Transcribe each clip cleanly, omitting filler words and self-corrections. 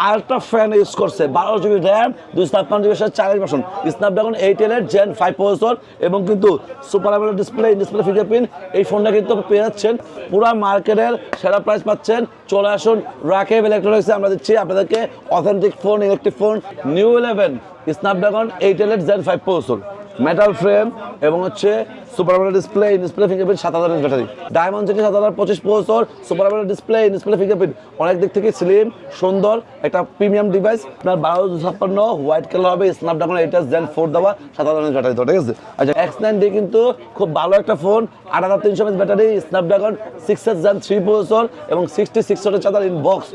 Ultra fan use করছে, 12 GB RAM, 256 GB 40% Snapdragon 8 এর gen 5 processor এবং কিন্তু সুপার অ্যামোলেড ডিসপ্লে ফিঙ্গারপ্রিন্ট। এই ফোনটা কিন্তু পেয়ে যাচ্ছেন পুরো মার্কেটের সেরা প্রাইস পাচ্ছেন। চলে আসুন রাকিব ইলেকট্রনিক্সে, আমরা দিচ্ছি আপনাদেরকে authentic phone, electric phone, Neo 11 Snapdragon 8 gen 5 processor, metal frame এবং হচ্ছে super AMOLED display fingerprint, 7000 battery, Dimensity 7025 processor, super AMOLED display fingerprint, অনেক দিক থেকে স্লিম সুন্দর একটা প্রিমিয়াম ডিভাইস। আপনার 1256 হোয়াইট কালার হবে, স্ন্যাপড্রাগন 8 জেন 4 দেওয়া, 7000 ব্যাটারি, ঠিক আছে। আচ্ছা, X9D কিন্তু খুব ভালো একটা phone, 8300 mAh battery, Snapdragon 6 gen 3 processor এবং 66 ওয়াটের চার্জার ইন বক্স,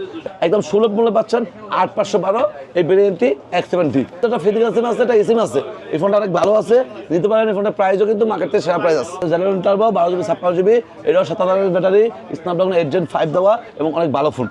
একদম সুলভ মূল্যে পাচ্ছেন 8512 এই ভেরিয়েন্টটি X7D। এটা ফিজিক্যাল সিম আছে, এটা এসিম আছে, এই ফোনটা অনেক ভালো আছে, নিতে পারেন। এই ফোনটার প্রাইসও কিন্তু মার্কেটে সেরা প্রাইস আছে। জেনারেল টার্বো 12 জিবি 56 জিবি, এটাও 7000 ব্যাটারি, স্ন্যাপড্রাগন 8 জেন 5 দেওয়া এবং অনেক ভালো ফোন।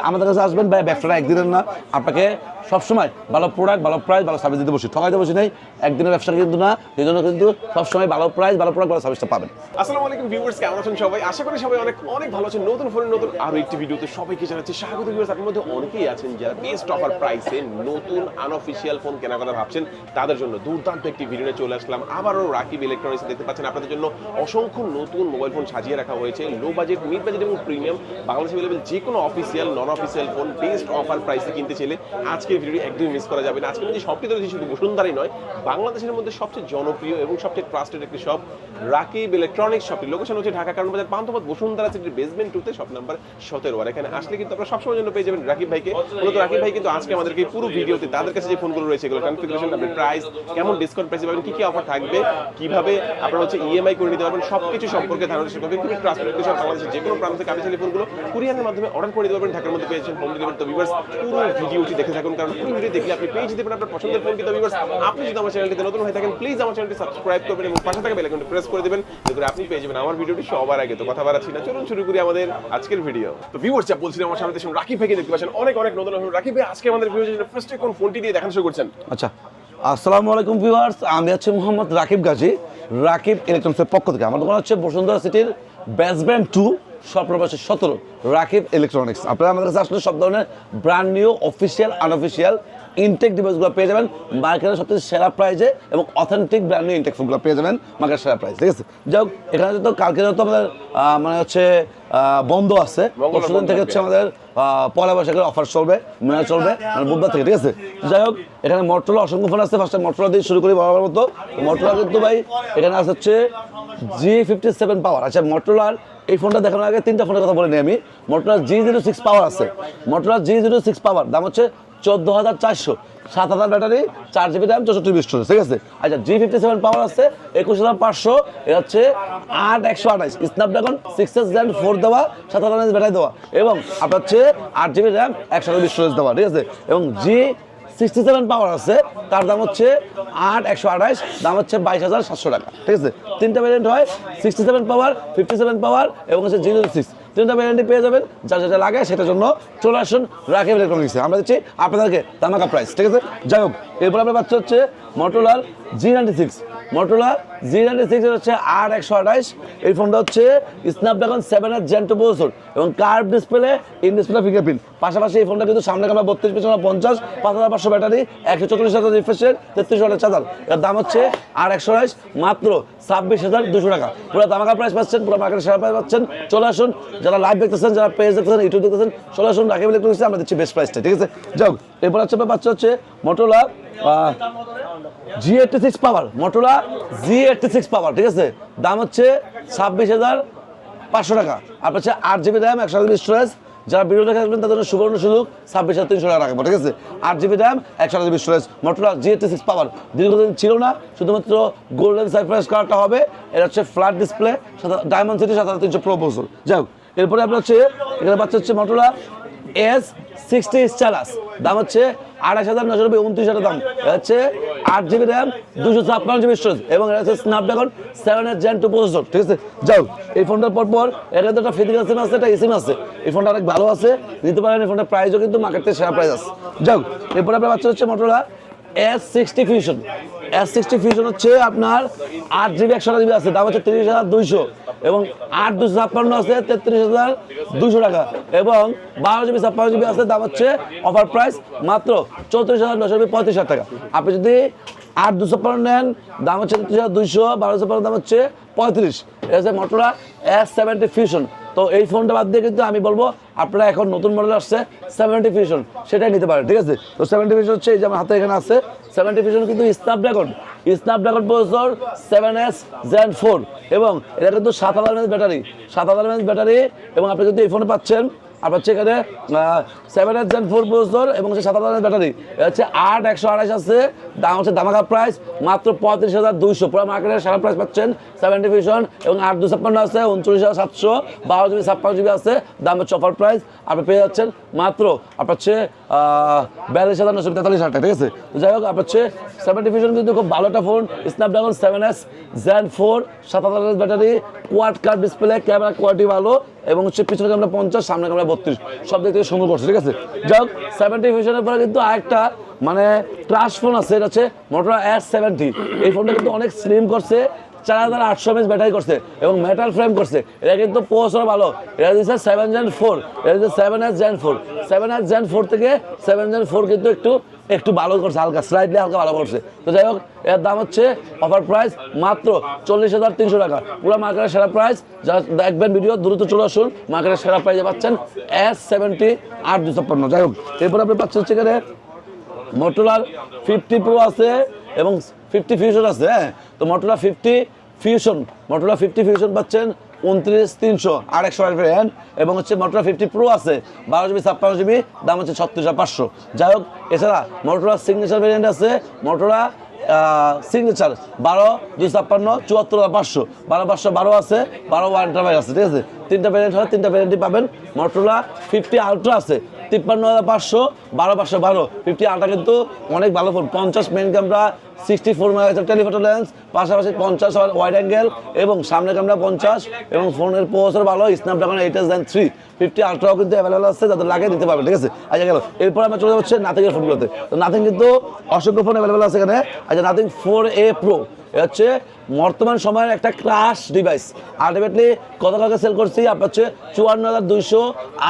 আমাদের কাছে আসবেন ভাই, ব্যবসাটা একদিনের না, আপনাকে সবসময় ভালো প্রোডাক্ট, ভালো প্রাইস, ভালো সার্ভিস দিতে বসি, ঠকাইতে বসি নেই। একদিনের ব্যবসা কিন্তু না, এই জন্য কিন্তু সবসময় ভালো প্রাইস, ভালো প্রোডাক্ট, ভালো সার্ভিসটা পাবেন। আসসালামু আলাইকুম ভিউয়ার্স, কেমন আছেন সবাই? আশা করি সবাই অনেক অনেক ভালো আছেন। নতুন ফোনের নতুন আরো একটি ভিডিওতে সবাইকে জানাচ্ছি স্বাগত। ভিউয়ার্স, আপনার মধ্যে অনেকেই আছেন যারা বেস্ট অফার প্রাইসে নতুন আনঅফিশিয়াল ফোন কেনার কথা ভাবছেন, তাদের জন্য দুর্দান্ত একটি ভিডিও নিয়ে চলে আসলাম। আবারও রাকিব ইলেকট্রনিক্স দেখতে পাচ্ছেন আপনাদের জন্য অসংখ্য নতুন মোবাইল ফোন সাজিয়ে রাখা হয়েছে। লো বাজেট, মিড বাজেট এবং প্রিমিয়াম বাংলাদেশে অ্যাভেলেবল যে কোনো অফিসিয়াল নন অফিসিয়াল ফোন বেস্ট অফার প্রাইসে কিনতে চাইলে আজকের ভিডিওটি একদমই মিস করা যাবে না। আজকে যে শপটি রয়েছে শুধু বসুন্ধরাই নয়, বাংলাদেশের মধ্যে সবচেয়ে জনপ্রিয় এবং সবচেয়ে ট্রাস্টেড একটি শপ রাকিব ইলেকট্রনিক্স। শপটির লোকেশন হচ্ছে ঢাকা কারণ বাজার পান্থপথ বসুন্ধরা সিটির বেসমেন্ট 2 তে, শপ নাম্বার 17। আর এখানে আসলে কিন্তু আপনারা সবসময় জন্য পেয়ে যাবেন রাকিব ভাইকে। মূলত রাকিব ভাই কিন্তু আজকে আমাদেরকে পুরো ভিডিওতে তাদের কাছে যে ফোনগুলো রয়েছে এগুলো কনফিগারেশন, আপনার প্রাইস, কেমন ডিসকাউন্ট প্রাইসে পাবেন, কি কি অফার থাকবে, কিভাবে আপনারা হচ্ছে ইএমআই করে নিতে পারবেন, সবকিছু সম্পর্কে ধারণা দিতে পারবেন। খুবই ট্রাস্টেড একটি শপ, বাংলাদেশের যে কোনো প্রান্ত থেকে আপনি চাইলে ফোনগুলো কুরিয়ারের মাধ্যমে অর্ডার করে দিতে পারবেন। ঢাকার মধ্যে পেয়েছেন হোম ডেলিভারি। তো ভিউয়ার্স, পুরো ভিডিওটি দেখে থাকুন, কারণ পুরো ভিডিও দেখলে আপনি পেয়ে যেতে পারেন আপনার পছন্দের ফোন। কিন্তু ভিউয়ার্স, আপনি যদি আমার চ্যানেলটিতে নতুন হয়ে থাকেন, প্লিজ আমার চ্যানেলটি সাবস্ক্রাইব করবেন এবং পাশে থাকা বেল আইকনটি প্রেস করে দিবেন, যাতে আপনি পেয়ে যাবেন আমার ভিডিওটি সবার আগে। তো কথা বাড়াচ্ছি না, চলুন শুরু করি আমাদের আজকের ভিডিও। তো ভিউয়ার্স, যা বলছিলাম, আমার সামনে দেখুন রাকিব ভাইকে দেখতে পাচ্ছেন, অনেক অনেক নতুন। রাকিব ভাই, আজকে আমাদের ভিডিওতে ফার্স্টে কোন ফোনটি দিয়ে দেখানো শুরু করছেন? আচ্ছা, আসসালামু আলাইকুম ভিউয়ার্স, আমি হচ্ছে মোহাম্মদ রাকিব গাজী, রাকিব ইলেকট্রনিক্সের পক্ষ থেকে। আমার দোকান হচ্ছে বসুন্ধরা সিটির basement 2, shop number 17, Rakib electronics. আপনারা আমাদের কাছে আসলে সব ধরনের brand new, official, unofficial intact ডিভাইসগুলো পেয়ে যাবেন মার্কেটের সবচেয়ে সেরা প্রাইসে এবং অথেন্টিক ব্র্যান্ড নিউ ইনটেক ফোনগুলো পেয়ে যাবেন মার্কেটের সেরা প্রাইস, ঠিক আছে। যাই হোক, এখানে তো কালকে তো আমাদের মানে হচ্ছে বন্ধ আছে, পরশুদিন থেকে হচ্ছে আমাদের পয়লা বৈশাখের অফার চলবে, মেলা চলবে, মানে বুধবার থেকে, ঠিক আছে। যাই হোক, এখানে মোটরোলা অসংখ্য ফোন আছে। ফার্স্টে মোটরোলা দিয়ে শুরু করি বরাবর মতো। মোটরোলা কিন্তু ভাই এখানে আছে হচ্ছে G57 পাওয়ার। আচ্ছা, মোটরোলার এই ফোনটা দেখানোর আগে 3টা ফোনের কথা বলে নিই আমি। মোটরোলা G06 পাওয়ার আছে, মোটরোলা G06 পাওয়ার, দাম হচ্ছে 14400, 7000 ব্যাটারি, 4 জিবি র্যাম, 64 স্টোরেজ, ঠিক আছে। আচ্ছা, G57 পাওয়ার আছে 21500, এটা হচ্ছে 8128 স্ন্যাপড্রাগন 6 জেন 4 দেওয়া, 7000 mAh ব্যাটারি দেওয়া এবং আপনার হচ্ছে 8 জিবি র্যাম, 128 স্টোরেজ দেওয়া, ঠিক আছে। এবং G67 পাওয়ার আছে, তার দাম হচ্ছে 8128, দাম হচ্ছে 22700 টাকা, ঠিক আছে। 3টা ভ্যারিয়েন্ট হয়, 67 পাওয়ার, 57 পাওয়ার এবং হচ্ছে G06। 3টা ভ্যারিয়েন্টই পেয়ে যাবেন, যার যেটা লাগে সেটার জন্য চলে আসুন রাকিব ইলেকট্রনিক্সে। আমরা দিচ্ছি আপনাদেরকে ধামাকা প্রাইস, ঠিক আছে। যাই হোক, এরপর আপনার পাচ্ছে হচ্ছে মোটরোলার G96। মোটরোলা G96 হচ্ছে 8128। এই ফোনটা হচ্ছে স্ন্যাপড্রাগন 7 জেন 2 প্রসেসর এবং curve display, in display fingerprint. পাশাপাশি এই ফোনটা কিন্তু সামনে ক্যামেরা 32, পিছনে 50, 5500 ব্যাটারি, 144,000 রিফ্রেশের, 33 ওয়াটের চার্জার। এর দাম হচ্ছে 8128, মাত্র 26200 টাকা। পুরো ধামাকা প্রাইস পাচ্ছেন, পুরো মার্কেটের সেরা প্রাইস পাচ্ছেন। চলে আসুন, যারা লাইভ দেখতেছেন, যারা পেজ দেখতেছেন, ইউটিউব দেখতেছেন, চলে আসুন রাকিব ইলেকট্রনিক্সে, আমরা দিচ্ছি বেস্ট প্রাইসটা, ঠিক আছে। যাও, এরপর হচ্ছে পাচ্ছে হচ্ছে মোটরোলা G86 পাওয়ার, মোটরোলা G86 পাওয়ার, ঠিক আছে। দাম হচ্ছে 26500 টাকা। আপনার হচ্ছে 8 জিবি র্যাম, 128 জিবি স্টোরেজ। যারা ভিডিও দেখে আসবেন তাদের জন্য সুবর্ণ সুযোগ, 26300 টাকা রাখবো, ঠিক আছে। 8 GB RAM, 128 GB storage, Motorola G86 পাওয়ার। দীর্ঘদিন ছিল না, শুধুমাত্র গোল্ডেন সারপ্রাইজ কালারটা হবে। এটা হচ্ছে flat display, diamond city 7300 pro processor. যাই হোক, এরপরে আপনার হচ্ছে এখানে পাচ্ছে হচ্ছে মোটরোলা S60 স্টাইলাস, দাম হচ্ছে 28990, 29000 দাম। এটা হচ্ছে 8 জিবি র্যাম, 256 জিবি স্টোরেজ এবং এটা হচ্ছে স্ন্যাপড্রাগন 7 জেন 2 প্রসেসর, ঠিক আছে। যাও, এই ফোনটার পরপর এখানে তো একটা ফিজিক্যাল সিম আছে, একটা এসিম আছে। এই ফোনটা অনেক ভালো আছে, নিতে পারেন। এই ফোনটার প্রাইসও কিন্তু মার্কেটে সেরা প্রাইস আছে। যাও, এরপরে আপনার বাচ্চা হচ্ছে Motorola S60 fusion. S60 fusion হচ্ছে আপনার 8 জিবি 128 জিবি আছে, দাম হচ্ছে 30200। এবং 8/256 আছে 33,200 টাকা এবং 12 GB 56 GB আছে, দাম হচ্ছে অফার প্রাইস মাত্র 34,935 টাকা। আপনি যদি 8/256 নেন দাম হচ্ছে 33,200, 12/256 দাম হচ্ছে 35। এটা হচ্ছে Motorola S70 Fusion। তো এই ফোনটা বাদ দিয়ে কিন্তু আমি বলবো আপনারা এখন নতুন মডেল আসছে 70 Fusion, সেটাই নিতে পারেন, ঠিক আছে। তো 70 Fusion হচ্ছে এই যে আমার হাতে এখানে আছে 70 Fusion, কিন্তু স্ন্যাপড্রাগন প্রসেসর 7S Gen 4 এবং এটা কিন্তু 7000 mAh ব্যাটারি, 7000 mAh ব্যাটারি এবং আপনি কিন্তু এই ফোনে পাচ্ছেন আপনার হচ্ছে এখানে 7S Gen 4 প্রসেসর এবং হচ্ছে 7000 mAh ব্যাটারি। এটা হচ্ছে 8/128 আছে, দাম হচ্ছে ধামাকা প্রাইস মাত্র 35,200। পুরো মার্কেটের সারা প্রাইস পাচ্ছেন 70 Fusion এবং 8/256 আছে 39,700, 12 GB 56 GB আছে, দাম হচ্ছে অফার প্রাইস আপনি পেয়ে যাচ্ছেন মাত্র আপনার হচ্ছে 42,943 টাকা, ঠিক আছে। তো যাই হোক আপনার হচ্ছে 70 Fusion কিন্তু খুব ভালো একটা phone, Snapdragon 7S Gen 4, 7000 mAh battery, quad curve display, camera quality ভালো এবং হচ্ছে পিছনে ক্যামেরা 50, সামনে ক্যামেরা 32, সব দিক থেকে সুন্দর করছে, ঠিক আছে। যাই হোক 70 Fusionএর পরে কিন্তু আরেকটা মানে ক্রাশ ফোন আছে, এটা হচ্ছে Motorola S70। এই ফোনটা কিন্তু অনেক স্লিম করছে, 4800 mAh ব্যাটারি করছে এবং মেটাল ফ্রেম করছে। এটা কিন্তু প্রসেসর ভালো, এটা দিচ্ছে 7 Gen 4, এটা দিচ্ছে 7S Gen 4। 7S Gen 4 থেকে 7 Gen 4 কিন্তু একটু ভালো করছে, হালকা স্লাইডলি হালকা ভালো করছে। তো যাই হোক এর দাম হচ্ছে অফার প্রাইস মাত্র 40,300 টাকা, পুরো মার্কেটের সেরা প্রাইস। যারা দেখবেন ভিডিও দ্রুত চলে আসুন, মার্কেটের সেরা প্রাইসে পাচ্ছেন S70 8/256। যাই হোক এরপর আপনি পাচ্ছেন সেখানে Motorola 50 Pro আছে এবং 50 Fusion আছে, হ্যাঁ। তো Motorola 50 Fusion পাচ্ছেন 29,300 8/128 ভ্যারিয়েন্ট এবং হচ্ছে Motorola 50 Pro আছে 12 GB 56 GB, দাম হচ্ছে 36,500। যাই হোক এছাড়া Motorola সিগনেচার ভ্যারিয়েন্ট আছে, Motorola সিগনেচার 12/256 74,500, 12/512 আছে, 12 ওয়ান্টারভাইজ আছে, ঠিক আছে। তিনটা ভ্যারিয়েন্ট হয়, তিনটা ভ্যারিয়েন্টই পাবেন। Motorola 50 Ultra আছে 53,500, 12/512। 50 Ultra কিন্তু অনেক ভালো phone, 50 main camera, 64 megapixel telephoto lens, পাশাপাশি 50 ওয়াইড অ্যাঙ্গেল এবং সামনে ক্যামেরা 50 এবং ফোনের প্রসেসর ভালো, স্ন্যাপড্রাগন 8S Gen 3। 50 Ultraও কিন্তু অ্যাভেলেবল আছে, যাদের লাগে নিতে পারবেন, ঠিক আছে। আচ্ছা গেল, এরপর আমরা চলে যাচ্ছে নাথিংয়ের ফোনগুলোতে। তো নাথিং কিন্তু অসংখ্য ফোন অ্যাভেলেবল আছে এখানে। আচ্ছা নাথিং 4A Pro এটা হচ্ছে বর্তমান সময়ের একটা ক্লাস ডিভাইস। আলটিমেটলি কত টাকা সেল করছি আপনার হচ্ছে 54,200,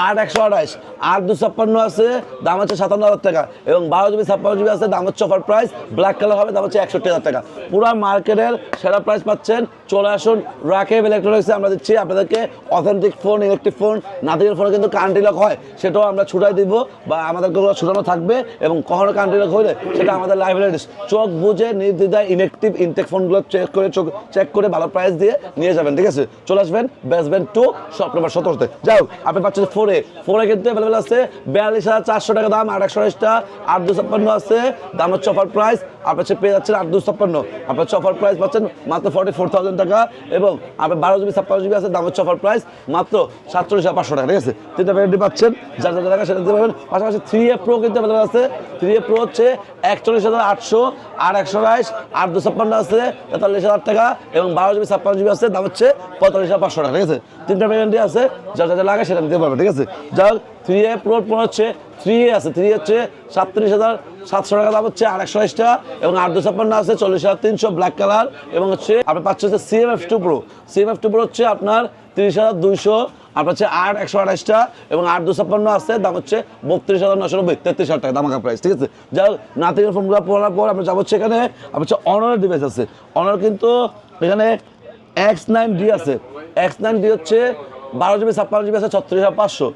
8/128, 8/256 আছে, দাম হচ্ছে 57,000 টাকা এবং 12 GB 56 GB আছে, দাম হচ্ছে অফার প্রাইস, ব্ল্যাক কালার হবে, দাম হচ্ছে 61,000 টাকা। পুরো মার্কেটের সেরা প্রাইস পাচ্ছেন, চলে আসুন রাকিব ইলেকট্রনিক্সে। আমরা দিচ্ছি আপনাদেরকে অথেন্টিক ফোন, ইলেকট্রিক ফোন। নাথিংয়ের ফোনে কিন্তু কান্ট্রি লক হয়, সেটাও আমরা ছুটাই দিব বা আমাদেরকে ছুটানো থাকবে এবং কখনো কান্ট্রি লক হলে সেটা আমাদের লাইব্রেরিস চোখ বুঝে নির্দ্বিধায় ইনেকটিভ ইনটেক ফোনগুলো চেক করে ভালো প্রাইস দিয়ে নিয়ে যাবেন, ঠিক আছে। চলে আসবেন বেসমেন্ট 2 শপ নম্বর 17-তে। যাই হোক আপনি পাচ্ছেন 4A কিন্তু অ্যাভেলেবেল আছে 42,400 টাকা দাম, 8/128টা, 8/256 আছে, দাম হচ্ছে অফার প্রাইস আপনার হচ্ছে পেয়ে যাচ্ছেন 8/256। আপনার হচ্ছে অফার প্রাইস পাচ্ছেন মাত্র 44,000 টাকা এবং আপনার 12 GB 56 GB আছে, দাম হচ্ছে অফার প্রাইস মাত্র 47,500 টাকা, ঠিক আছে। তিনটা ভ্যারাইটি পাচ্ছেন, যার যার টাকা সেটা দিতে পারবেন। পাশাপাশি 3A Pro কিন্তু অ্যাভেলেবল আছে। 3A Pro হচ্ছে 41,800, 8/128, 8/256 আছে 43,000 টাকা এবং 12 GB 56 GB আছে, দাম হচ্ছে 45,500 টাকা, ঠিক আছে। তিনটা ভ্যারিয়েন্টই আছে, যার যা লাগে সেটা নিতে পারবে, ঠিক আছে। যাই হোক 3A Pro হচ্ছে 3A আছে, 3A হচ্ছে 37,700 টাকা দাম হচ্ছে, 8/128টা এবং 8/256 আছে 40,300 ব্ল্যাক কালার এবং হচ্ছে আপনি পাচ্ছেন হচ্ছে CMF2 Pro। CMF2 Pro হচ্ছে আপনার 30,200, আপনার হচ্ছে 8/128টা এবং 8/256 আছে, দাম হচ্ছে 32,990, 33,000 টাকা দামাকা প্রাইস, ঠিক আছে। যা নাথিংয়ের ফোনগুলো পড়ার পর আমরা যাবো সেখানে আপনার হচ্ছে অনারের ডিভাইস আছে। অনার কিন্তু এখানে X9D আছে। X9D হচ্ছে 12 GB 56 GB আছে 36,500,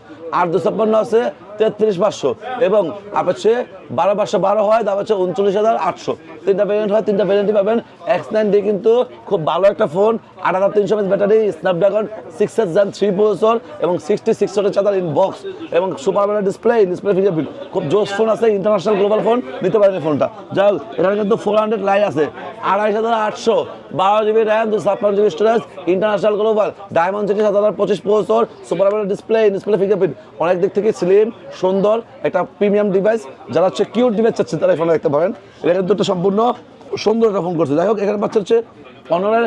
8/256 আছে 33,500 এবং আপনার হচ্ছে 12/512 হয়, দাম হচ্ছে 39,800। তিনটা ভ্যারিয়েন্ট হয়, তিনটা ভ্যারিয়েন্টই পাবেন। X9D কিন্তু খুব ভালো একটা phone, 8,300 mAh battery, Snapdragon 6S Gen 3 processor এবং 66 ওয়াটের চার্জার ইন বক্স এবং সুপার ব্যাটারি ডিসপ্লে ফিঙ্গারপ্রিন্ট, খুব জোস ফোন আছে, ইন্টারন্যাশনাল গ্লোবাল ফোন, নিতে পারেন এই ফোনটা। যাই হোক এখানে কিন্তু 400 লাইট আছে, 28,800, 12 GB RAM, 256 GB storage, international global, diamond city 7025 processor, super battery display fingerprint, অনেক দিক থেকে স্লিম সুন্দর একটা প্রিমিয়াম ডিভাইস। যারা হচ্ছে কিউট ডিভাইস চাচ্ছে তারা এই ফোনটা দেখতে পারেন। এটা কিন্তু একটা সম্পূর্ণ সুন্দর একটা ফোন করছে। যাই হোক এখানে পাচ্ছে হচ্ছে অনারের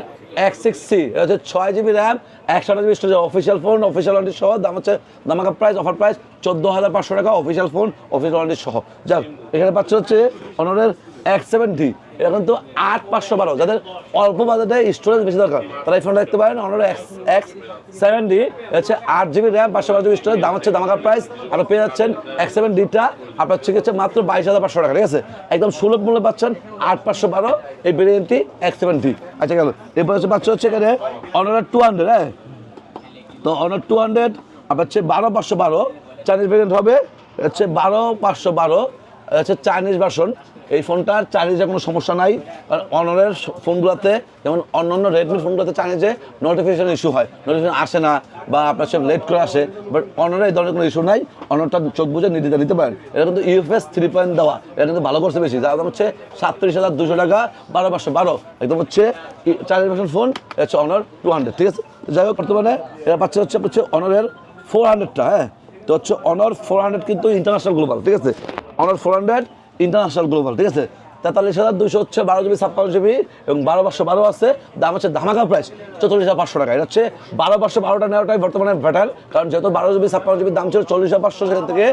X6C, এটা হচ্ছে 6 GB RAM, 128 GB storage, official phone, official warranty সহ, দাম হচ্ছে দামাকা প্রাইস, অফার প্রাইস 14,500 টাকা, অফিসিয়াল ফোন, অফিসিয়াল ওয়ারেন্টি সহ। যাক এখানে পাচ্ছে হচ্ছে অনারের X70 এটা কিন্তু 8512, যাদের অল্প বাজেটে স্টোরেজ বেশি দরকার তারা এই ফোনটা দেখতে পারেন। অনার X7D হচ্ছে 8GB র্যাম 512GB স্টোরেজ, দাম হচ্ছে ধামাকা প্রাইস। আপনারা পেয়ে যাচ্ছেন X7Dটা আপনার হচ্ছে মাত্র 22,500 টাকা, ঠিক আছে? একদম সুলভ মূল্যে পাচ্ছেন 8512 এই ভেরিয়েন্টটি X7D। আচ্ছা গেল, এরপর হচ্ছে পাচ্ছ হচ্ছে এখানে অনার 200, হ্যাঁ। তো অনার 200 আপনার হচ্ছে 12512 চাইনিজ ভেরিয়েন্ট হবে, হচ্ছে 12512 হচ্ছে চাইনিজ ভার্সন। এই ফোনটার চাইনিজে কোনো সমস্যা নাই, কারণ অনারের ফোনগুলোতে যেমন অন্যান্য রেডমি ফোনগুলোতে চাইনিজে নোটিফিকেশন ইস্যু হয়, নোটিফিকেশন আসে না বা আপনার সব লেট করে আসে, বাট অনারে এই ধরনের কোনো ইস্যু নাই। অনারটা চোখ বুঝে নিতে দিতে পারেন। এটা কিন্তু UFS 3 দেওয়া, এটা কিন্তু ভালো করছে বেশি, যার দাম হচ্ছে 37,200 টাকা, 12512 একদম হচ্ছে চাইনিজ ভার্সন ফোন, হচ্ছে অনার 200, ঠিক আছে? যাই হোক, বর্তমানে এটা পাচ্ছে হচ্ছে অনারের 400টা, হ্যাঁ। তো হচ্ছে অনার 400 কিন্তু ইন্টারন্যাশনাল গ্লোবাল, ঠিক আছে? অনার 400 ইন্টারন্যাশনাল গ্লোবাল, ঠিক আছে? 43,200 হচ্ছে 12GB 56GB এবং 12512 আছে, দাম হচ্ছে ধামাকা প্রাইস 44,500 টাকা। এটা হচ্ছে 12512টা নেওয়াটাই বর্তমানে বেটার, কারণ যেহেতু 12GB 56GB দাম ছিল 40,500, সেখান থেকে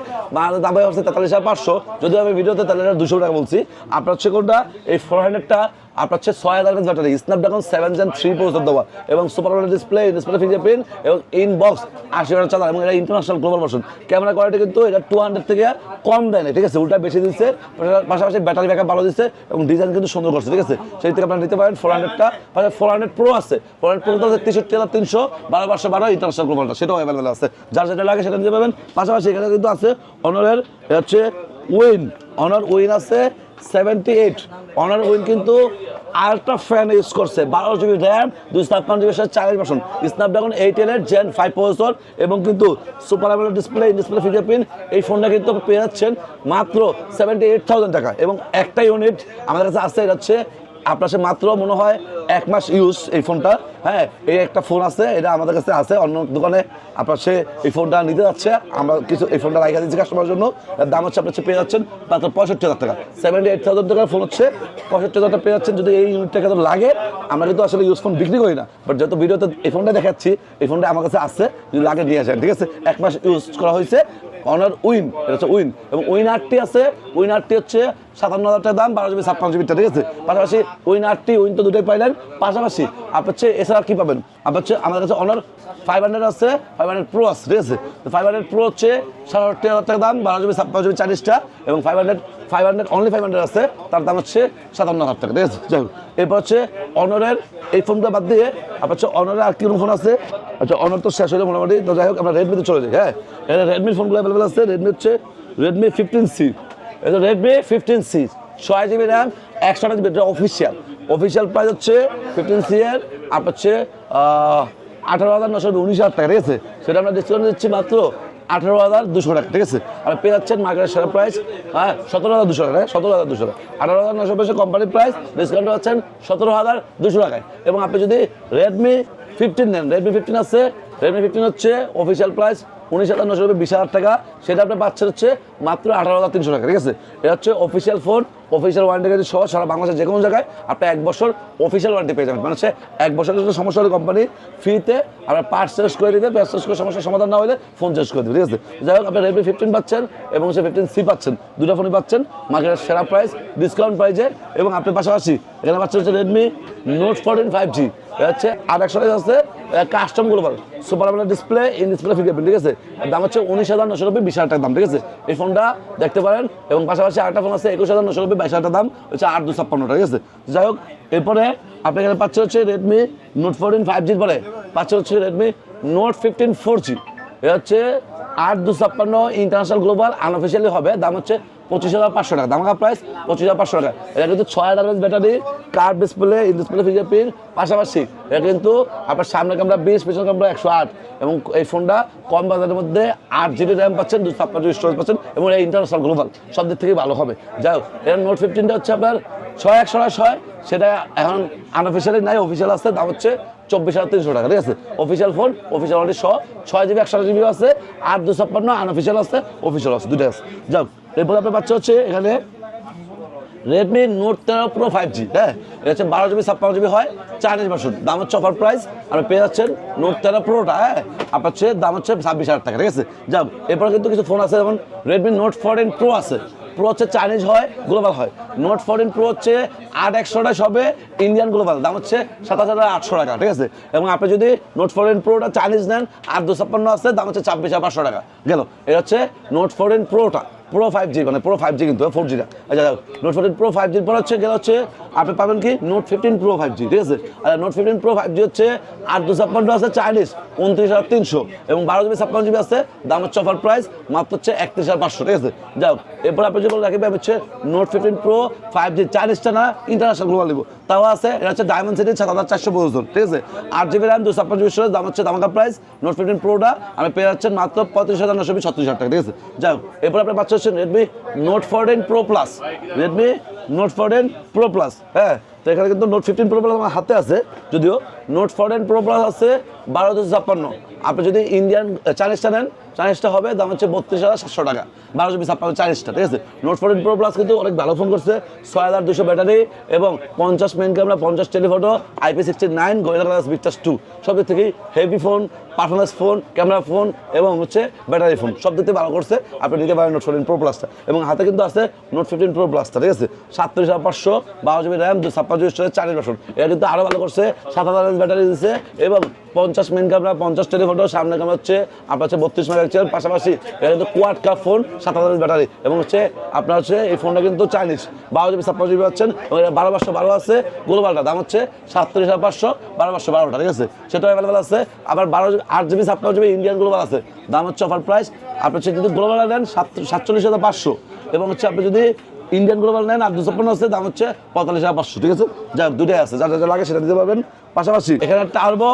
দাম হচ্ছে 43,500। যদি আমি ভিডিওতে তাহলে 200 টাকা বলছি। আপনার হচ্ছে কোনটা এই 400টা আপনার হচ্ছে 6000 ব্যাটারি, স্ন্যাপড্রাগন 7 Gen 3 প্রসেসর দেওয়া এবং সুপার আমোলেড ডিসপ্লে ফিঙ্গারপ্রিন্ট এবং ইনবক্স 80 চালান এবং এটা international global version. Camera quality কিন্তু এটা 200 থেকে কম দেয় না, ঠিক আছে? উল্টা বেশি দিচ্ছে, পাশাপাশি ব্যাটারি ব্যাকআপ ভালো দিচ্ছে এবং ডিজাইন কিন্তু সুন্দর করছে, ঠিক আছে? সেই থেকে আপনারা নিতে পারেন 400টা। 400 প্রো আছে, 400 প্রো তো 63,300, 12512 ইন্টারন্যাশনাল গ্লোবালটা, সেটাও অ্যাভেলেবেল আছে। যার যেটা লাগে সেটা নিতে পারবেন। পাশাপাশি এখানে কিন্তু আছে অনারের হচ্ছে অনার উইন আছে 78। অনার উইন কিন্তু আল্ট্রা ফ্যান ইউজ করছে, 12GB RAM 256GB Chinese version, Snapdragon 8 Gen 5 processor এবং কিন্তু সুপার আমোলেড ডিসপ্লে ফিঙ্গারপ্রিন্ট। এই ফোনটা কিন্তু পেয়ে যাচ্ছেন মাত্র 78,000 টাকা এবং একটা ইউনিট আমাদের কাছে আছে, এটা হচ্ছে আপনার সে মাত্র মনে হয় 1 মাস ইউজ এই ফোনটা, হ্যাঁ। এই একটা ফোন আছে, এটা আমাদের কাছে আছে, অন্য দোকানে আপনার সে এই ফোনটা নিতে যাচ্ছে, আমরা কিছু এই ফোনটা রাখা দিচ্ছি কাস্টমারের জন্য। এর দাম হচ্ছে আপনার পেয়ে যাচ্ছেন মাত্র 65,000 টাকা, 78,000 টাকার ফোন হচ্ছে 65,000 টাকা পেয়ে যাচ্ছেন। যদি এই ইউনিটটা তো লাগে, আমরা কিন্তু আসলে ইউজ ফোন বিক্রি করি না, বাট যেহেতু ভিডিওতে এই ফোনটা দেখাচ্ছি, এই ফোনটা আমার কাছে আছে, যদি লাগে নিয়ে আসেন, ঠিক আছে? 1 মাস ইউজ করা হয়েছে। অনার উইন, এটা হচ্ছে উইন এবং উইন 8টি আছে, উইন 8টি হচ্ছে 57,000 টাকা দাম, 12GB 56GBটা, ঠিক আছে? পাশাপাশি উইন 8টি উইন তো দুটোই পাইলেন, পাশাপাশি আপনার হচ্ছে এছাড়া কী পাবেন, আপনার হচ্ছে আমাদের কাছে অনার 500 আছে, 500 প্রো আছে, ঠিক আছে? তো 500 প্রো হচ্ছে 67,000 টাকা দাম, 12GB 56GB 40টা এবং 500 অনলি 500 আছে, তার দাম হচ্ছে 57,000 টাকা, ঠিক আছে? যাই হোক, এরপর হচ্ছে অনারের এই ফোনটা বাদ দিয়ে আপনার হচ্ছে অনারের আর কি ফোন আছে। আচ্ছা, অনার তো শেষ হলে মোটামুটি, তো যাই হোক আমরা রেডমিতে চলে যাই, হ্যাঁ। এটা রেডমির ফোনগুলো অ্যাভেলেবেল আছে। রেডমি হচ্ছে রেডমি 15C, এটা Redmi 15C 6GB RAM 128GB, এটা অফিসিয়াল প্রাইস হচ্ছে 15C এর আপনার হচ্ছে 18,919 টাকা, ঠিক আছে? সেটা আমরা ডিসকাউন্ট দিচ্ছি মাত্র 18,200 টাকা, ঠিক আছে? আর পেয়ে যাচ্ছেন মার্কেটের সেরা প্রাইস, হ্যাঁ, 17,200 টাকা, 17,200 টাকা, 18,900 কোম্পানির প্রাইস, ডিসকাউন্ট পাচ্ছেন 17,200 টাকায়। এবং আপনি যদি রেডমি 15 নেন, রেডমি 15 আছে, রেডমি 15 হচ্ছে অফিসিয়াল প্রাইস 19,990, 20,000 টাকা, সেটা আপনি পাচ্ছেন হচ্ছে মাত্র 18,300 টাকা, ঠিক আছে? এটা হচ্ছে অফিসিয়াল ফোন, অফিসিয়াল ওয়ারেন্টি গাড়ি সহ সারা বাংলাদেশের যে কোনো জায়গায় আপনি 1 বছর অফিসিয়াল ওয়ারেন্টি পেয়ে যাবেন। মানে হচ্ছে 1 বছরের জন্য সমস্যা হলে কোম্পানি ফ্রিতে আপনার পার্টস চেঞ্জ করে দিবে, পার্টস চেঞ্জ করে সমস্যার সমাধান না হলে ফোন চেঞ্জ করে দেবে, ঠিক আছে? যাই হোক, আপনি রেডমি 15 পাচ্ছেন এবং হচ্ছে 15C পাচ্ছেন, দুটো ফোনই পাচ্ছেন মার্কেটের সেরা প্রাইস, ডিসকাউন্ট প্রাইসে। এবং আপনি পাশাপাশি এখানে পাচ্ছেন হচ্ছে রেডমি নোট 14 5G, এটা হচ্ছে আর একশো আছে custom global super AMOLED display fingerprint, ঠিক আছে? দাম হচ্ছে 19,990, 20,000 টাকা দাম, ঠিক আছে? এই ফোনটা দেখতে পারেন। এবং পাশাপাশি আরেকটা ফোন আছে 21,990, 22,000 টাকা দাম, হচ্ছে 8,256 টাকা, ঠিক আছে? যাই হোক, এরপরে আপনি এখানে পাচ্ছেন হচ্ছে রেডমি নোট 14 5Gর পরে পাচ্ছেন হচ্ছে রেডমি নোট 15 4G, এটা হচ্ছে 8,256 ইন্টারন্যাশনাল গ্লোবাল, আনঅফিসিয়ালি হবে, দাম হচ্ছে 25,500 টাকা, দামাকা প্রাইস 25,500 টাকা। এটা কিন্তু 6000 battery, curve display, in display fingerprint, পাশাপাশি এটা কিন্তু আপনার সামনে ক্যামেরা 20, পেছনে ক্যামেরা 108 এবং এই ফোনটা কম বাজারের মধ্যে 8GB র্যাম পাচ্ছেন, 256GB স্টোরেজ পাচ্ছেন এবং এটা ইন্টারন্যাশনাল গ্লোবাল, সব দিক থেকে ভালো হবে। যাই হোক, এটা নোট 15টা হচ্ছে আপনার 6106, সেটা এখন আনঅফিসিয়ালি নাই, অফিসিয়াল আছে, দাম হচ্ছে 24,300 টাকা, ঠিক আছে? অফিসিয়াল ফোন, অফিসিয়াল ওয়ারেন্টি সহ 6GB 128GB আছে, 8,256 আনঅফিসিয়াল আছে, অফিসিয়াল আছে, দুটো আছে। যাক, এরপরে আপনার পাচ্ছে হচ্ছে এখানে রেডমি নোট 13 প্রো 5G, হ্যাঁ, এটা হচ্ছে 12GB 56GB হয়, চাইনিজ ভার্সন, দাম হচ্ছে অফার প্রাইস, আপনি পেয়ে যাচ্ছেন নোট 13 প্রোটা, হ্যাঁ, আপনার হচ্ছে দাম হচ্ছে 26,000 টাকা, ঠিক আছে? যাক, এরপরে কিন্তু কিছু ফোন আছে, যেমন রেডমি নোট 14 প্রো আছে, প্রো হচ্ছে চাইনিজ হয়, গ্লোবাল হয়। নোট 14 প্রো হচ্ছে 8/128 হবে, ইন্ডিয়ান গ্লোবাল, দাম হচ্ছে 27,800 টাকা, ঠিক আছে। এবং আপনি যদি নোট 14 প্রোটা চাইনিজ নেন 8/256 আছে, দাম হচ্ছে 26,500 টাকা গেল। এটা হচ্ছে নোট 14 প্রোটা, প্রো 5G, মানে প্রো 5G কিন্তু 4G না। আচ্ছা নোট 14 প্রো 5G পর হচ্ছে গেলে হচ্ছে আপনি পাবেন কি নোট 15 প্রো 5G, ঠিক আছে। আর নোট 15 প্রো 5G হচ্ছে 8/256 আছে চাইনিজ 29,300 এবং 12GB আছে, দাম হচ্ছে অফার প্রাইস মাত্র হচ্ছে 31,500, ঠিক আছে। যাও এরপর আপনি যেগুলো রাখি হচ্ছে নোট 15 প্রো 5G চাইনিজটা না, ইন্টারন্যাশনাল গ্লোবাল নিব তাও আছে। এটা হচ্ছে ডায়মন্ড সিটি 7,400 প্রয়োজন, ঠিক আছে। 8GB র্যাম 256GB স্টোরেজ, দাম হচ্ছে ধামাকা প্রাইস। নোট 15 প্রোটা আমি পেয়ে যাচ্ছেন মাত্র 35,936 টাকা, ঠিক আছে। যাও এরপর আপনি পাচ্ছেন হচ্ছে Redmi note 14 pro plus, Redmi note 14 pro plus. হ্যাঁ, তো এখানে কিন্তু নোট 15 প্রো প্লাস আমার হাতে আছে, যদিও নোট 14 প্রো প্লাস আছে 12,256। আপনি যদি ইন্ডিয়ান চাইনিজটা নেন, চাইনিজটা হবে দাম হচ্ছে 32,700 টাকা, 12GB চাইনিজটা, ঠিক আছে। নোট 14 প্রো প্লাস কিন্তু অনেক ভালো ফোন করছে, 6,200 ব্যাটারি এবং 50 main camera, 50 telephoto, IP69, gorilla glass Victus 2, সব দিক থেকেই heavy phone, performance phone, camera phone এবং হচ্ছে ব্যাটারি ফোন, সব দিক থেকে ভালো করছে। আপনি নিতে পারেন নোট 14 প্রো প্লাসটা। এবং হাতে কিন্তু আছে নোট 15 প্রো প্লাসটা, ঠিক আছে। 37,500, 12GB RAM, 256GB storage, 4 version. এটা কিন্তু আরও ভালো করছে, 7,000 ব্যাটারি দিচ্ছে এবং 50 মেইন ক্যামেরা, 50 টেলিফটো, সামনে ক্যামেরা হচ্ছে আপনার হচ্ছে 32 মেগাপিক্সেল, পাশাপাশি এটা কিন্তু কোয়াড কাপ ফোন, 7,000 ব্যাটারি এবং হচ্ছে আপনার হচ্ছে এই ফোনটা কিন্তু চাইনিজ, 12GB 56GB পাচ্ছেন এবং এটা 12/512 আছে। গ্লোবালটা দাম হচ্ছে 37,500, 12/512টা, ঠিক আছে, সেটা অ্যাভেলেবেল আছে। আবার 8GB 56GB ইন্ডিয়ান গ্লোবাল আছে, দাম হচ্ছে অফার প্রাইস। আপনি হচ্ছে যদি গ্লোবাল নেন 47,500 এবং হচ্ছে আপনি যদি ইন্ডিয়ান গ্লোবাল নেন 8/256 আছে, দাম হচ্ছে 45,500, ঠিক আছে। যাই হোক দুটাই আছে, যা যা লাগে সেটা দিতে পারবেন। পাশাপাশি এখানে টার্বো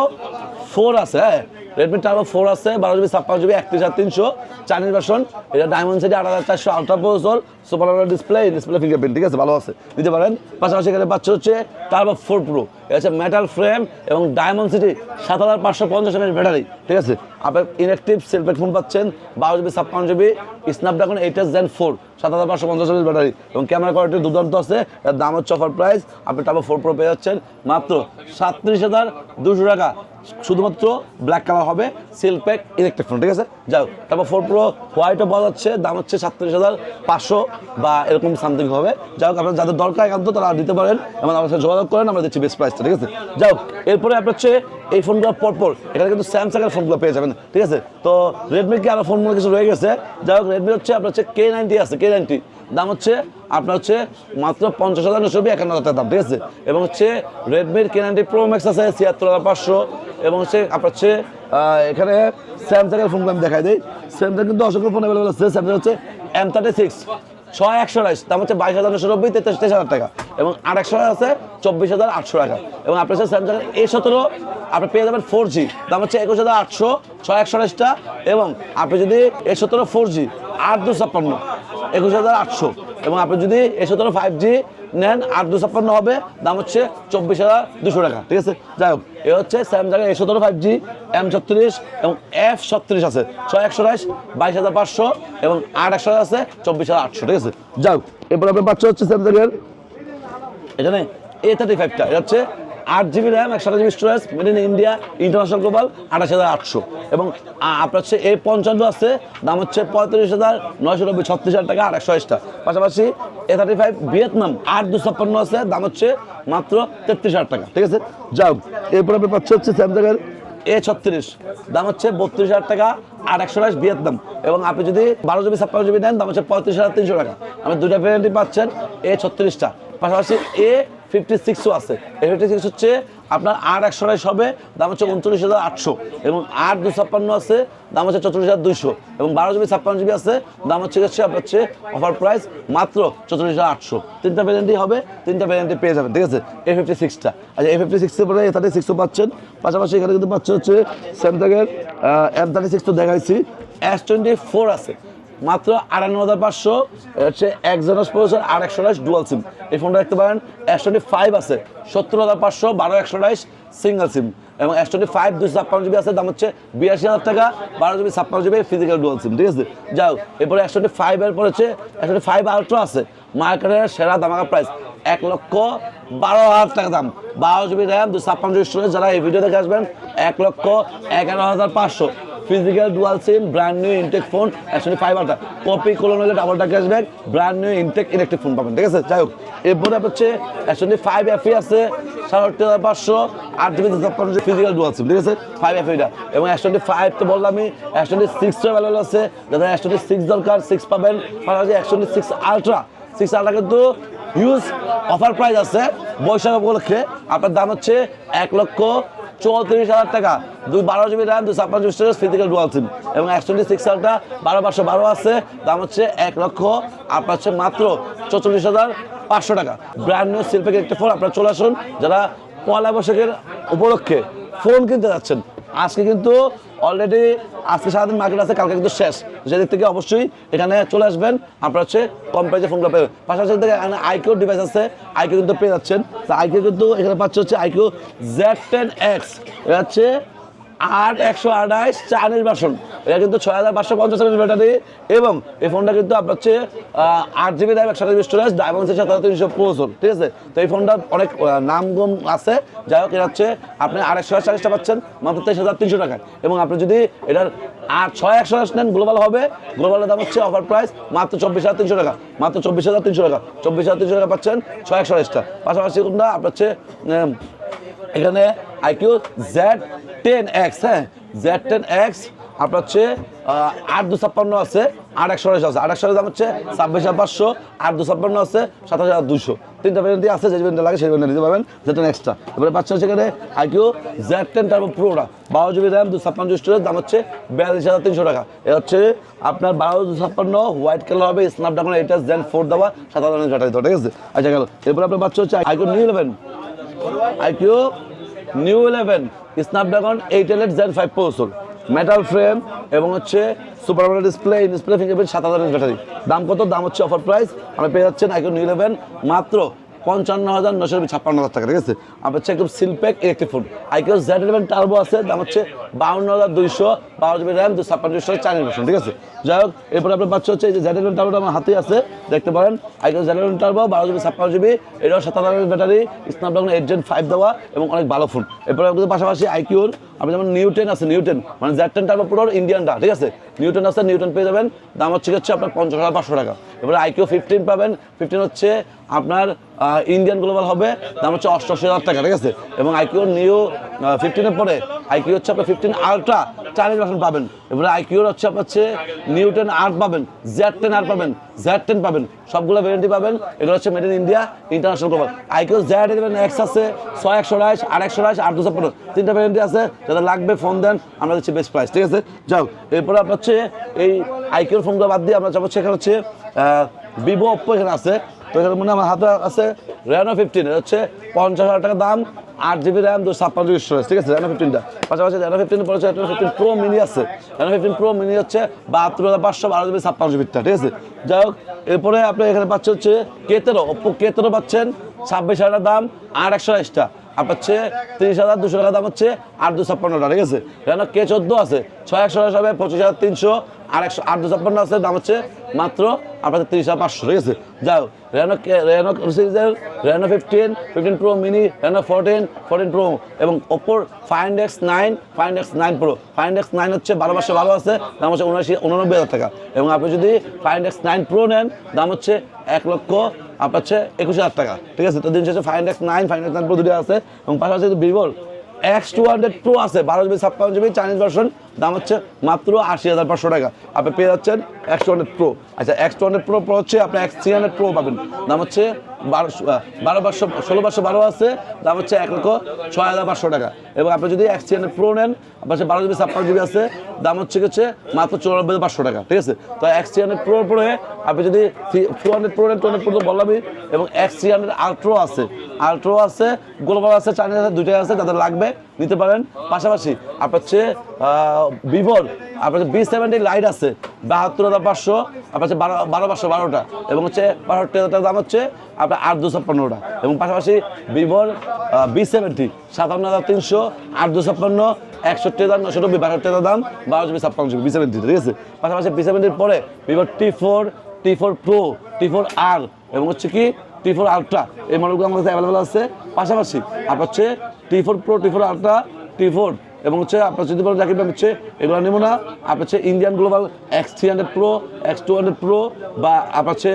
4 আছে, হ্যাঁ, রেডমি টার্বো 4 আছে, 12GB 56GB, 31,300 চাইনিজ ভার্সন। এটা diamond city 8,400 ultra processor, super display fingerprint, ঠিক আছে, ভালো আছে, দিতে পারেন। পাশাপাশি এখানে পাচ্ছে হচ্ছে টার্বো 4 প্রো, এটা হচ্ছে মেটাল ফ্রেম এবং ডায়মন্ড সিটি 7,550 mAh ব্যাটারি, ঠিক আছে। আপনার ইনঅ্যাক্টিভ সেলফেট ফোন পাচ্ছেন, 12GB 56GB, Snapdragon 8s Gen 4, 7,550 mAh battery এবং ক্যামেরা কোয়ালিটি দুর্দান্ত আছে। এর দাম হচ্ছে অফার প্রাইস, আপনি টার্বো 4 প্রো পেয়ে যাচ্ছেন মাত্র 37,200 টাকা, শুধুমাত্র ব্ল্যাক কালার হবে, সিলপ্যাক ইলেকট্রিক ফোন, ঠিক আছে। যাও টার্বো 4 প্রো হোয়াইটও পাওয়া যাচ্ছে, দাম হচ্ছে 37,500 বা এরকম সামথিং হবে। যাই হোক আপনার যাদের দরকার একান্ত তারা দিতে পারেন এবং আমার সাথে যোগাযোগ করেন, আমরা দিচ্ছি বেস্ট প্রাইসটা, ঠিক আছে। যাই হোক এরপরে আপনার হচ্ছে এই ফোনগুলো পরপর এখানে কিন্তু স্যামসাংয়ের ফোনগুলো পেয়ে যাবেন, ঠিক আছে। তো রেডমির কি আরও ফোনগুলো কিছু রয়ে গেছে। যাই হোক রেডমি হচ্ছে আপনার হচ্ছে K90 আছে, K90 দাম হচ্ছে আপনার হচ্ছে মাত্র 50,951 টাকা দাম, ঠিক আছে। এবং হচ্ছে রেডমির K90 প্রো ম্যাক্স আছে 76,500 এবং হচ্ছে আপনার হচ্ছে এখানে স্যামসাংয়ের ফোনগুলো আমি দেখাই দিই। স্যামসাং কিন্তু অসংখ্য ফোন অ্যাভেলেবল আছে। স্যামসাং হচ্ছে M36 6/128, দাম হচ্ছে 22,990, 23,000 টাকা এবং 8/128 আছে 24,800 টাকা। এবং আপনার হচ্ছে স্যামসাং A17 আপনি পেয়ে যাবেন 4G, দাম হচ্ছে 21,800, 6/128টা এবং আপনি যদি A17 4G 8/256 21,800 এবং আপনি যদি A17 5G নেন 8/256 হবে, দাম হচ্ছে 24,200 টাকা, ঠিক আছে। যাই হোক এ হচ্ছে স্যামসাং A17 5G, M36 এবং F37 আছে 6/128, 22,500 এবং 8/128 আছে 24,800, ঠিক আছে। যাই হোক এরপর আপনার বাচ্চা হচ্ছে স্যামসাংয়ের এখানে A35টা, এটা হচ্ছে 8GB RAM, 128GB storage, made in India, international global, 28,800 এবং আপনার হচ্ছে A55 আছে, দাম হচ্ছে 35,990, 36,000 টাকা, 828টা। পাশাপাশি A35 ভিয়েতনাম 8/256 আছে, দাম হচ্ছে মাত্র 33,000 টাকা, ঠিক আছে। যাও এরপর আপনি পাচ্ছে হচ্ছে স্যামসাংয়ের A36, দাম হচ্ছে 32,000 টাকা, 8/128 ভিয়েতনাম এবং আপনি যদি 12GB 56GB নেন দাম হচ্ছে 35,300 টাকা। আপনি দুইটা ভ্যারিয়েন্টই পাচ্ছেন A36টা। পাশাপাশি A56ও আছে, A56 হচ্ছে আপনার 8/128 হবে, দাম হচ্ছে 39,800 এবং 8/256 আছে, দাম হচ্ছে 44,200 এবং 12GB 56GB আছে, দাম হচ্ছে আপনার হচ্ছে অফার প্রাইস মাত্র 44,800। তিনটা ভ্যারিয়েন্টই হবে, তিনটা ভ্যারিয়েন্টে পেয়ে যাবেন, ঠিক আছে। A56টা, আচ্ছা A56 পরে A36ও পাচ্ছেন। পাশাপাশি এখানে কিন্তু পাচ্ছে হচ্ছে স্যামসাংয়ের M36 তো দেখাইছি, S24 আছে মাত্র 58,500, হচ্ছে Exynos প্রসেসর, 8/128 ডুয়াল সিম, এই ফোনটা দেখতে পারেন। S25 আছে 70,500, 12/128 সিঙ্গেল সিম এবং S25 256GB আছে, দাম হচ্ছে 82,000 টাকা, 12GB 56GB ফিজিক্যাল ডুয়াল সিম, ঠিক আছে। যাও এরপরে S25 এর পর হচ্ছে S25 আলট্রা আছে, মার্কেটের সেরা দামাকা প্রাইস 1,12,000 টাকা দাম, 12GB র্যাম, 256GB স্টোরেজ। যারা এই ভিডিও দেখে আসবেন 1,11,500, physical dual SIM brand new intact phone S25 ultra copy clone হলে ডাবল টাকা cashback brand new intact electric phone পাবেন ঠিক আছে যাই হোক এরপরে হচ্ছে S25 FE আছে 6500 8GB 56 ফিজিক্যাল ডুয়াল সিম ঠিক আছে 5 FE টা এবং S25 তো বললামই S26 অ্যাভেলেবল আছে যাদের S26 দরকার 6 পাবেন পাশাপাশি S26 আলট্রা 6 আলট্রা কিন্তু হিউজ অফার প্রাইস আছে বৈশাখ উপলক্ষে আপনার দাম হচ্ছে 1,34,000 টাকা 12GB RAM 256 storage physical dual SIM এবং S26 আলট্রা 12512 আছে দাম হচ্ছে 1,00,000 আপনার হচ্ছে মাত্র 44,500 টাকা ব্র্যান্ড নিউ সিলপ্যাকের একটা ফোন আপনারা চলে আসুন যারা পয়লা বৈশাখের উপলক্ষে ফোন কিনতে যাচ্ছেন আজকে কিন্তু অলরেডি আজকে সারাদিন মার্কেট আছে কালকে কিন্তু শেষ সেদিক থেকে অবশ্যই এখানে চলে আসবেন আপনারা হচ্ছে কম প্রাইসে ফোনগুলো পাবেন পাশাপাশি থেকে এখানে আইকিউ ডিভাইস আছে আইকিউ কিন্তু পেয়ে যাচ্ছেন তো আইকিউ কিন্তু এখানে পাচ্ছে হচ্ছে আইকিউ Z10X এটা হচ্ছে 8128 চাইনিজ ভার্সন এটা কিন্তু 6550 ব্যাটারি এবং এই ফোনটা কিন্তু আপনার হচ্ছে 8GB RAM 128GB storage ডায়মন্ডসের 7300 processor ঠিক আছে তো এই ফোনটা অনেক নামগম আছে যাই হোক এটা হচ্ছে আপনি 840টা পাচ্ছেন মাত্র 23,300 টাকায় এবং আপনি যদি এটার 6128 নেন গ্লোবাল হবে গ্লোবালের দাম হচ্ছে অফার প্রাইস মাত্র 24,300 টাকা মাত্র 24,300 টাকা 24,300 টাকা পাচ্ছেন 6128টা পাশাপাশি কোনটা আপনার হচ্ছে এখানে আইকিউ Z10X হ্যাঁ Z10X আপনার হচ্ছে 8256 আছে 8128 আছে 8128 দাম হচ্ছে 26,500 8256 আছে 27,200 তিনটা ভ্যারিয়েন্ট আছে যে ভ্যারিয়েন্ট লাগে সেই ভ্যারিয়েন্ট নিতে পারবেন Z10X টা এবারে পাচ্ছেন সেখানে আইকিউ Z10 টার্বো প্রোটা 12GB র্যাম 256 স্টোরেজ দাম হচ্ছে 42,300 টাকা এটা হচ্ছে আপনার 12,256 হোয়াইট কালার হবে স্ন্যাপড্রাগন 8 Gen 4 দেওয়া 7,000 ব্যাটারি ঠিক আছে আচ্ছা গেল এরপর আপনার পাচ্ছেন হচ্ছে iQOO Neo 11 iQOO Neo 11 Snapdragon 8 Gen 5 processor metal frame এবং হচ্ছে super AMOLED display fingerprint 7,000 battery দাম কত দাম হচ্ছে অফার প্রাইস আপনি পেয়ে যাচ্ছেন আইকিউ নিউ 11 মাত্র 55,956 টাকা ঠিক আছে আপনার হচ্ছে একদম seal pack electric phone IQ Z11 turbo আছে দাম হচ্ছে 52,200 12GB র্যাম 256 চাইনিজ ভার্সন ঠিক আছে যাই হোক এরপরে আপনার পাচ্ছে হচ্ছে এই যে Z11 টার্বোটা আমার হাতে আছে দেখতে পারেন IQ Z11 turbo 12GB 56GB এটাও 7,000 ব্যাটারি স্ন্যাপড্রাগন 8 Gen 5 দেওয়া এবং অনেক ভালো ফোন এরপরে আপনাদের পাশাপাশি আইকিউর আপনি যেমন নিউ 10 আছে নিউ 10 মানে Z10 টার্বো প্রোর ইন্ডিয়ানটা ঠিক আছে নিউ 10 আছে নিউ 10 পেয়ে যাবেন দাম হচ্ছে আপনার 50,500 টাকা এবারে আইকিউ 15 পাবেন 15 হচ্ছে আপনার ইন্ডিয়ান গ্লোবাল হবে দাম হচ্ছে 88,000 টাকা ঠিক আছে এবং আইকিউ নিউ 15 এর পরে আইকিউ হচ্ছে আপনার 15 আলট্রা চাইনিজ ভার্সন পাবেন এবারে আইকিউর হচ্ছে আপনার হচ্ছে নিউ 10 আর পাবেন Z10 আর পাবেন Z10 পাবেন সবগুলো ভ্যারিয়েন্টি পাবেন এগুলো হচ্ছে made in India international global iQOO Z11X আছে 6128 828 8256 তিনটা ভ্যারিয়েন্টি আছে যাদের লাগবে ফোন দেন আমরা দিচ্ছি বেস্ট প্রাইস ঠিক আছে যাও এরপরে আপনার হচ্ছে এই আইকিউর ফোনগুলো বাদ দিয়ে আমরা যাবো সেখানে হচ্ছে ভিভো ওপ্পো এখানে আছে তো এখানে মনে হয় আমার হাতে আছে Reno 15 এটা হচ্ছে 50,000 টাকা দাম 8GB র্যাম 256GB স্টোরেজ ঠিক আছে Reno 15টা পাশাপাশি Reno 15 পরে হচ্ছে Reno 15 Pro মিনি আছে Reno 15 Pro মিনি হচ্ছে 72,500 12GB 56GB ঠিক আছে যাই হোক এরপরে আপনি এখানে পাচ্ছেন হচ্ছে K13 ওপ্পো K13 পাচ্ছেন 26,000 টাকা দাম 8,128টা আপনার হচ্ছে 30,200 টাকা দাম হচ্ছে 8,256টা ঠিক আছে Reno K14 আছে 6,128 হবে 25,300 আর 8,256 আছে দাম হচ্ছে মাত্র আপনাদের 30,500 ঠিক আছে যাও Reno সিরিজের Reno 15 Pro mini Reno 14 Pro এবং Oppo Find X9 Pro Find X9 হচ্ছে 12,512 আছে দাম হচ্ছে 89,000 টাকা এবং আপনি যদি Find X9 Pro নেন দাম হচ্ছে 1,00,000 আপনার হচ্ছে 21,000 টাকা ঠিক আছে তো দিন শেষে Find X9 Pro দুটো আছে এবং পাশাপাশি ভিভোর X200 Pro আছে 12GB 56GB চাইনিজ ভার্সন দাম হচ্ছে মাত্র 80,500 টাকা আপনি পেয়ে যাচ্ছেন X200 Pro আচ্ছা X200 Pro হচ্ছে আপনি X300 Pro পাবেন দাম হচ্ছে 16,512 আছে দাম হচ্ছে 1,06,500 টাকা এবং আপনি যদি X300 Pro নেন আপনার 12GB 56GB আছে দাম হচ্ছে মাত্র 94,500 টাকা ঠিক আছে তো X300 Pro পরে আপনি যদি 200 Pro নেন 200 Pro তো বললামই এবং X300 Ultra আছে গ্লোবাল আছে চাইনিজ আছে দুইটাই আছে যাদের লাগবে নিতে পারেন পাশাপাশি আপনার হচ্ছে ভিভোর আপনার B70 লাইট আছে 72,500 আপনার হচ্ছে 12,512টা এবং হচ্ছে 65,000 দাম হচ্ছে আপনার 8,256টা এবং পাশাপাশি ভিভোর B70 57,300 8,256 61,990 62,000 দাম 12GB 56GB B70 ঠিক আছে পাশাপাশি B70 পরে ভিভোর T4 Pro T4R এবং হচ্ছে কি T4 Ultra এই মডেলগুলো আমার কাছে অ্যাভেলেবল আছে পাশাপাশি আপনার হচ্ছে T4 Pro T4 Ultra T4 এবং হচ্ছে আপনার যদি বলেন রাকিব ভাই হচ্ছে এগুলো নেবো না, আপনার হচ্ছে Indian global X300 Pro, X200 Pro বা আপনার হচ্ছে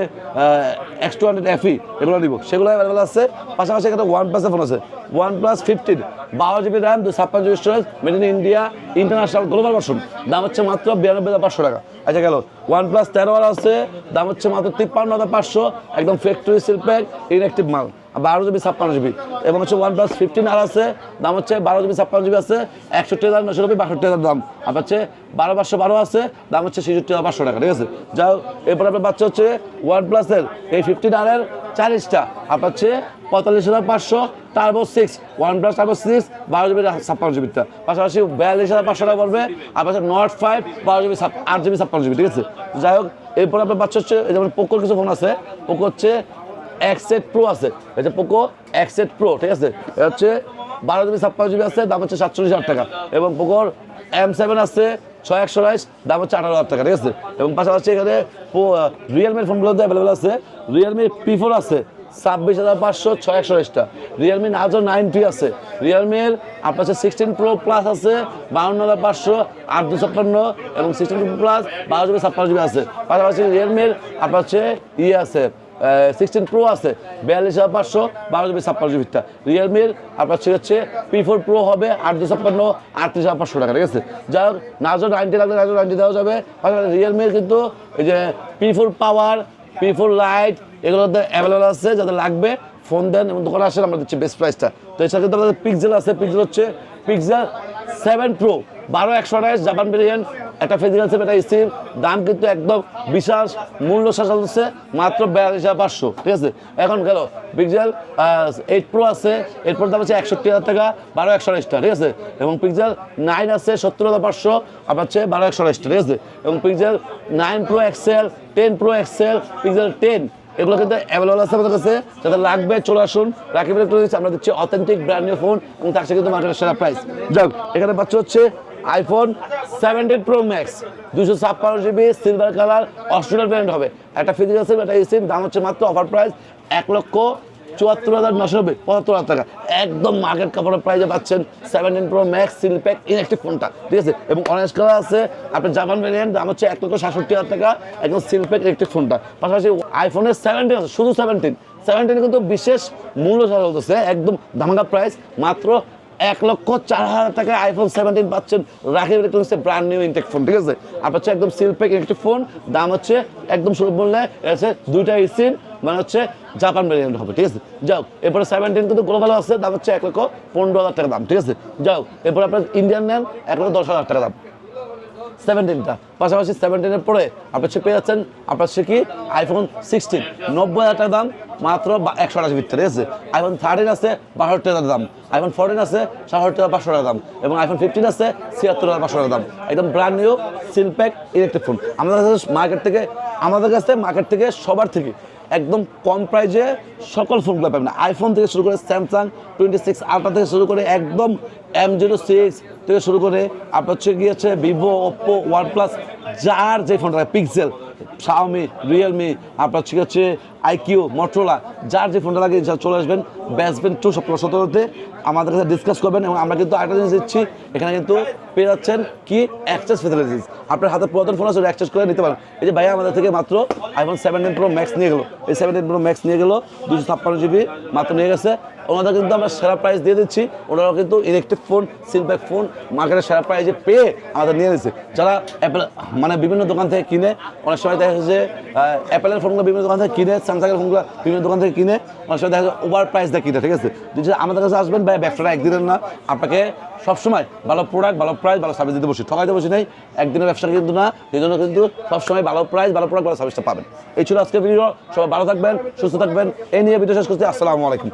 X200 FE এগুলো নিব, সেগুলো অ্যাভেলেবেল আছে। পাশাপাশি একটা OnePlus-এর ফোন আছে, OnePlus 15, 12GB RAM, 256GB storage, made in India, international global version, দাম হচ্ছে মাত্র 92,500 টাকা। আচ্ছা গেল OnePlus 13 আছে, দাম হচ্ছে মাত্র 53,500, একদম ফ্যাক্টরি সিল প্যাক, ইনঅ্যাক্টিভ মাল, 12GB 56GB। এবং হচ্ছে OnePlus 15R আছে, দাম হচ্ছে 12GB 56GB আছে, 61,990, 62,000 দাম। আপনার হচ্ছে 12,512 আছে, দাম হচ্ছে 66,500 টাকা, ঠিক আছে। যাও এরপর আপনার বাচ্চা হচ্ছে OnePlus-এর এই 15R-এর 40টা আপনার হচ্ছে 45,500, turbo 6, OnePlus turbo 6, 12GB 56GB। পাশাপাশি 42,500 টাকা পড়বে আপনার Nord 5, 12GB 8GB 56GB, ঠিক আছে। যাই হোক এরপর আপনার বাচ্চা হচ্ছে যেমন পোকোর কিছু ফোন আছে, পোকো হচ্ছে X8 Pro আছে, এটা পোকো X8 Pro, ঠিক আছে। এটা হচ্ছে 12GB 56GB আছে, দাম হচ্ছে 47,000 টাকা। এবং পোকোর M7 আছে 6128, দাম হচ্ছে 18,000 টাকা, ঠিক আছে। এবং পাশাপাশি এখানে রিয়েলমির ফোনগুলোতে অ্যাভেলেবেল আছে, রিয়েলমি P4 আছে 26,500, 6128টা, রিয়েলমি নার্জো 9T আছে, রিয়েলমির আপনার হচ্ছে 16 Pro Plus আছে 52,500, 8,256, এবং 16 Pro Plus 12GB 56GB আছে। পাশাপাশি রিয়েলমির আপনার হচ্ছে আছে 16 Pro আছে 42,500, 12GB 56GBটা। রিয়েলমির আপনার হচ্ছে P4 Pro হবে 8,256, 38,500 টাকা, ঠিক আছে। যাই হোক নার্জো 90 লাগলে নার্জো 90 দেওয়া যাবে। পাশাপাশি রিয়েলমির কিন্তু এই যে P4 Power, P4 Lite এগুলোতে অ্যাভেলেবেল আছে, যাদের লাগবে ফোন দেন এবং দোকানে আসেন, আমরা দিচ্ছি বেস্ট প্রাইসটা। তো এছাড়া কিন্তু আমাদের পিক্সেল আছে, পিক্সেল হচ্ছে পিক্সেল 7 Pro 12,128 জাপান ভেরিয়েন্ট, একটা ফিজিক্যাল সেট, একটা স্টিল, দাম কিন্তু একদম বিশাল মূল্য শাসন হচ্ছে মাত্র 42,500, ঠিক আছে। এখন গেল পিক্সেল 8 Pro আছে, এরপর দাম হচ্ছে 61,000 টাকা, 12,128টা, ঠিক আছে। এবং পিক্সেল 9 আছে 70,500, আপনার হচ্ছে 12,128টা, ঠিক আছে। এবং pixel 9 Pro XL, 10 Pro XL, pixel 10 এগুলো কিন্তু অ্যাভেলেবল আছে আমাদের কাছে, যাদের লাগবে চলে আসুন রাকিব ইলেকট্রনিক্স, আমরা দিচ্ছি অথেন্টিক ব্র্যান্ড নিউ ফোন এবং তার সাথে কিন্তু মার্কেটের সেরা প্রাইস। যাক এখানে পাচ্ছ হচ্ছে iPhone 17 Pro Max 256GB silver colour, Australian brand হবে, একটা ফিজিক্যাল সেট, একটা সিম, দাম হচ্ছে মাত্র অফার প্রাইস 1,74,990, 75,000 টাকা, একদম মার্কেট কাপড়ের প্রাইসে পাচ্ছেন 17 Pro Max seal pack inactive ফোনটা, ঠিক আছে। এবং অরেঞ্জ কালার আছে আপনার জাপান ভ্যারিয়েন্ট, দাম হচ্ছে 1,67,000 টাকা, একদম সিল প্যাক ইনঅ্যাক্টিভ ফোনটা। পাশাপাশি আইফোনের 17 আছে, শুধু 17 কিন্তু বিশেষ মূল্য ছাড়া চলতেছে, একদম ধামাকা প্রাইস, মাত্র 1,04,000 টাকায় iPhone 17 পাচ্ছেন রাকিব ইলেকট্রনিক্সের ব্র্যান্ড নিউ ইনটেক ফোন, ঠিক আছে। আপনার হচ্ছে একদম সিল প্যাক ইনটেক ফোন, দাম হচ্ছে একদম সুলভ মূল্যে, আছে দুইটা সিম, মানে হচ্ছে জাপান ভ্যারিয়েন্ট হবে, ঠিক আছে। যাও এরপরে 17 কিন্তু গ্লোবাল আছে, দাম হচ্ছে 1,15,000 টাকা দাম, ঠিক আছে। যাও এরপরে আপনার ইন্ডিয়ান নেন 1,10,000 টাকা দাম 17টা। পাশাপাশি 17-এর পরে আপনি হচ্ছে পেয়ে যাচ্ছেন আপনার হচ্ছে কি iPhone 16 90,000 টাকা দাম, মাত্র 128 ভিতরে, ঠিক আছে। iPhone 13 আছে 62,000 টাকা দাম, iPhone 14 আছে 67,500 টাকা দাম, এবং iPhone 15 আছে 76,500 টাকা দাম, একদম brand new seal pack electric phone. আমাদের কাছে মার্কেট থেকে সবার থেকে একদম কম প্রাইসে সকল ফোনগুলো পাবেন, আইফোন থেকে শুরু করে স্যামসাং 26 আলট্রা থেকে শুরু করে একদম M06 থেকে শুরু করে আপনার হচ্ছে গিয়েছে ভিভো, ওপ্পো, ওয়ানপ্লাস, যার যে ফোনটা, পিক্সেল, শাওমি, রিয়েলমি, আপনার হচ্ছে আইকিউ, মটোরোলা, যার যে ফোনটা লাগে চলে আসবেন বেসবেন্ট 2 17তে আমাদের কাছে ডিসকাস করবেন। এবং আমরা কিন্তু আরেকটা জিনিস দিচ্ছি, এখানে কিন্তু পেয়ে যাচ্ছেন কি এক্সচেঞ্জ ফেসিলিটিস, আপনার হাতে পুরাতন ফোন আছে এক্সচেঞ্জ করে নিতে পারেন। এই যে ভাইয়া আমাদের থেকে মাত্র iPhone 17 Pro Max নিয়ে গেলো, এই 17 Pro Max নিয়ে গেলো 256GB মাত্র নিয়ে গেছে, ওনাদের কিন্তু আমরা সেরা প্রাইস দিয়ে দিচ্ছি, ওনারাও কিন্তু ইলেকট্রিক ফোন সিলপ্যাক ফোন মার্কেটের সেরা প্রাইসে পেয়ে আমাদের নিয়ে নিচ্ছে। যারা অ্যাপেল মানে বিভিন্ন দোকান থেকে কিনে, অনেক সময় দেখা যাচ্ছে যে অ্যাপেলের ফোনগুলো বিভিন্ন দোকান থেকে কিনে, স্যামসাংয়ের ফোনগুলো বিভিন্ন দোকান থেকে কিনে, অনেক সময় দেখা যাচ্ছে ওভার প্রাইস দিয়ে কিনে, ঠিক আছে। যদি আমাদের কাছে আসবেন ভাই, ব্যবসাটা একদিনের না, আপনাকে সবসময় ভালো প্রোডাক্ট, ভালো প্রাইস, ভালো সার্ভিস দিতে বসি, ঠকাইতে বসি নেই, একদিনের ব্যবসা কিন্তু না, সেই জন্য কিন্তু সবসময় ভালো প্রাইস, ভালো প্রোডাক্ট, ভালো সার্ভিসটা পাবেন। এই ছিল আজকের ভিডিও, সবাই ভালো থাকবেন, সুস্থ থাকবেন, এই নিয়ে ভিডিও শেষ করছি। আসসালামু আলাইকুম।